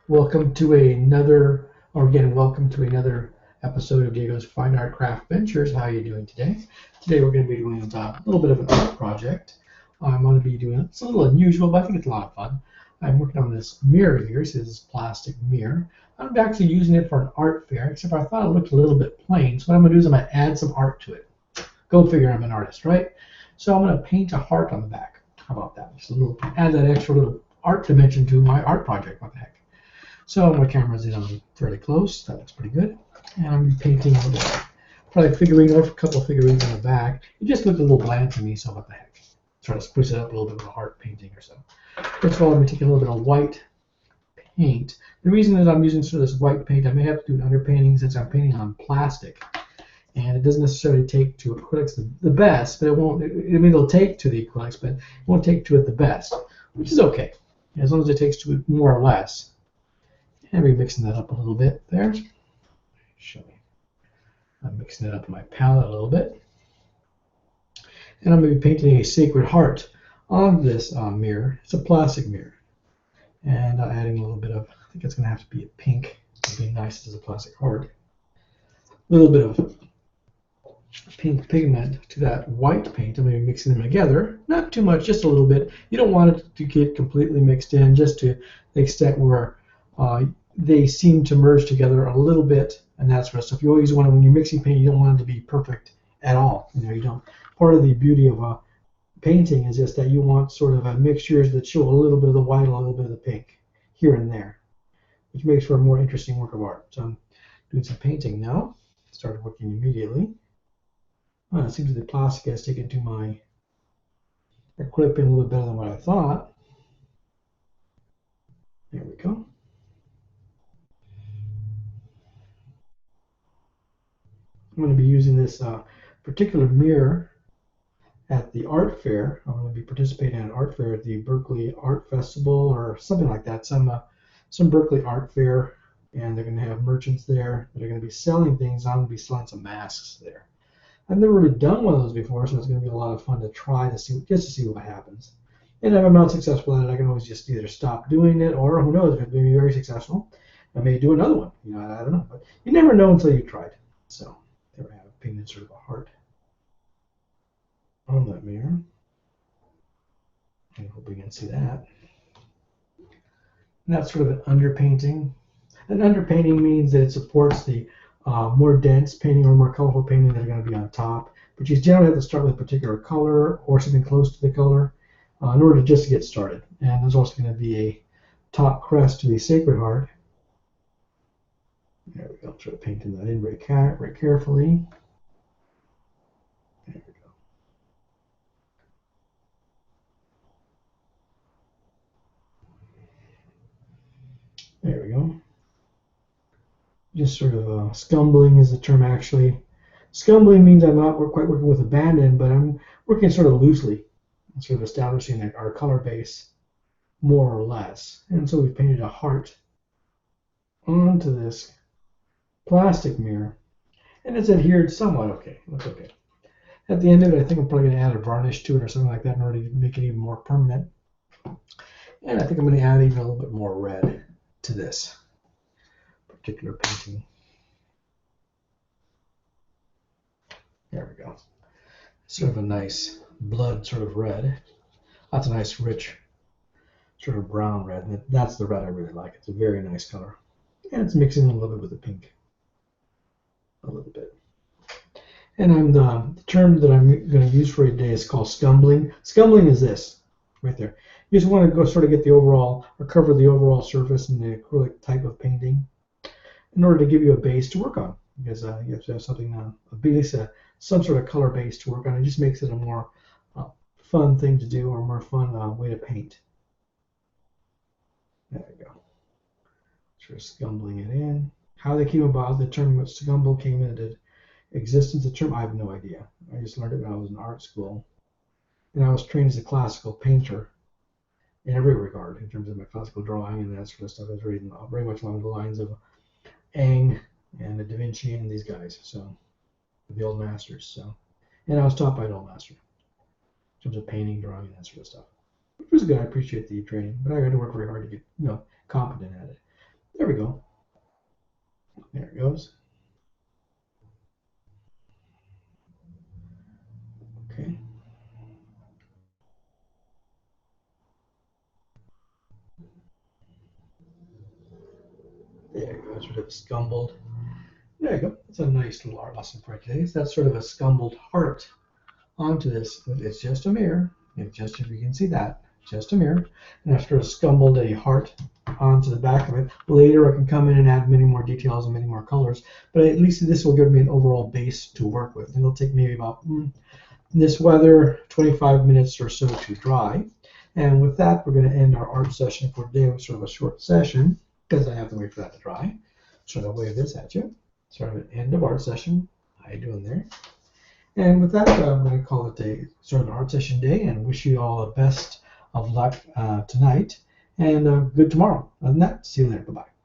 Welcome to another, or again, welcome to another episode of Diego's Fine Art Craft Ventures. How are you doing today? Today we're going to be doing a little bit of an art project. I'm going to be doing, it's a little unusual, but I think it's a lot of fun. I'm working on this mirror here. This is plastic mirror. I'm actually using it for an art fair, except I thought it looked a little bit plain. So what I'm going to do is I'm going to add some art to it. Go figure, I'm an artist, right? So I'm going to paint a heart on the back. How about that? Just a little, add that extra little art dimension to my art project. What the heck? So my camera's in on fairly close. That looks pretty good. And I'm painting a little, probably figurine or a couple of figurines on the back. It just looked a little bland to me, so what the heck. Try to spruce it up a little bit with a heart painting or so. First of all, I'm going to take a little bit of white paint. The reason that I'm using sort of this white paint, I may have to do an underpainting since I'm painting on plastic. And it doesn't necessarily take to acrylics the best, but it won't, I mean, it'll take to the acrylics, but it won't take to it the best, which is okay, as long as it takes to it more or less. And we're mixing that up a little bit there. Show me. I'm mixing it up in my palette a little bit. And I'm going to be painting a sacred heart on this mirror. It's a plastic mirror. And adding a little bit of, I think it's going to have to be a pink. It'd be nice as a plastic heart. A little bit of pink pigment to that white paint. I'm going to be mixing them together. Not too much, just a little bit. You don't want it to get completely mixed in, just to the extent where they seem to merge together a little bit, and that sort of stuff. You always want to, when you're mixing paint, you don't want it to be perfect at all. You don't. Part of the beauty of painting is just that you want sort of mixtures that show a little bit of the white, a little bit of the pink, here and there, which makes for a more interesting work of art. So I'm doing some painting now. Started working immediately. Well, it seems that the plastic has taken to my acrylic paint a little bit better than what I thought. There we go. I'm going to be using this particular mirror at the art fair. I'm going to be participating in an art fair at the Berkeley Art Festival or something like that, some Berkeley art fair, and they're going to have merchants there that are going to be selling things. I'm going to be selling some masks there. I've never really done one of those before, so it's going to be a lot of fun to try to see, just to see what happens. And if I'm not successful at it, I can always just either stop doing it, or who knows, if it may be very successful, I may do another one. I don't know, but you never know until you tried. So there we have it, painted sort of a heart on that mirror. I hope we can see that. And that's sort of an underpainting. An underpainting means that it supports the more dense painting or more colorful painting that are going to be on top. But you generally have to start with a particular color or something close to the color in order to just get started. And there's also going to be a top crest to the Sacred Heart. There we go. Sort of painting that in very carefully. There we go. There we go. Just sort of scumbling is the term actually. Scumbling means I'm not quite working with abandon, but I'm working sort of loosely, sort of establishing our color base more or less. And so we've painted a heart onto this plastic mirror, and it's adhered somewhat okay. Looks okay. At the end of it, I think I'm probably going to add a varnish to it or something like that in order to make it even more permanent. And I think I'm going to add even a little bit more red to this particular painting. There we go. Sort of a nice blood sort of red. That's a nice rich sort of brown red. And that's the red I really like. It's a very nice color. And it's mixing a little bit with the pink. A little bit. And the term that I'm going to use for today is called scumbling. Scumbling is this, right there. You just want to go sort of get the overall, or cover the overall surface in the acrylic type of painting in order to give you a base to work on. Because you have to have something, a base, some sort of color base to work on. It just makes it a more fun thing to do, or a more fun way to paint. There we go. Sort of scumbling it in. How they came about, the term scumble came into existence, the term, I have no idea. I just learned it when I was in art school. And I was trained as a classical painter in every regard, in terms of my classical drawing and that sort of stuff. I was reading very much along the lines of Ang and Da Vinci and these guys, so the old masters. So, and I was taught by an old master in terms of painting, drawing, and that sort of stuff. It was good. I appreciate the training, but I had to work very hard to get competent at it. we go. There it goes. Okay. There it goes, sort of scumbled. There you go. It's a nice little art lesson for today. So that's sort of a scumbled heart onto this. It's just a mirror. It's just, if you can see that, just a mirror. And I've sort of scumbled a heart onto the back of it. Later I can come in and add many more details and many more colors, but at least this will give me an overall base to work with. And it'll take maybe about, in this weather, 25 minutes or so to dry. And with that, we're going to end our art session for today with sort of a short session, because I have to wait for that to dry. So I'll wave this at you. Sort of an end of art session. How you doing there? And with that, I'm going to call it a sort of an art session day and wish you all the best of luck tonight and good tomorrow. Other than that, see you later. Bye-bye.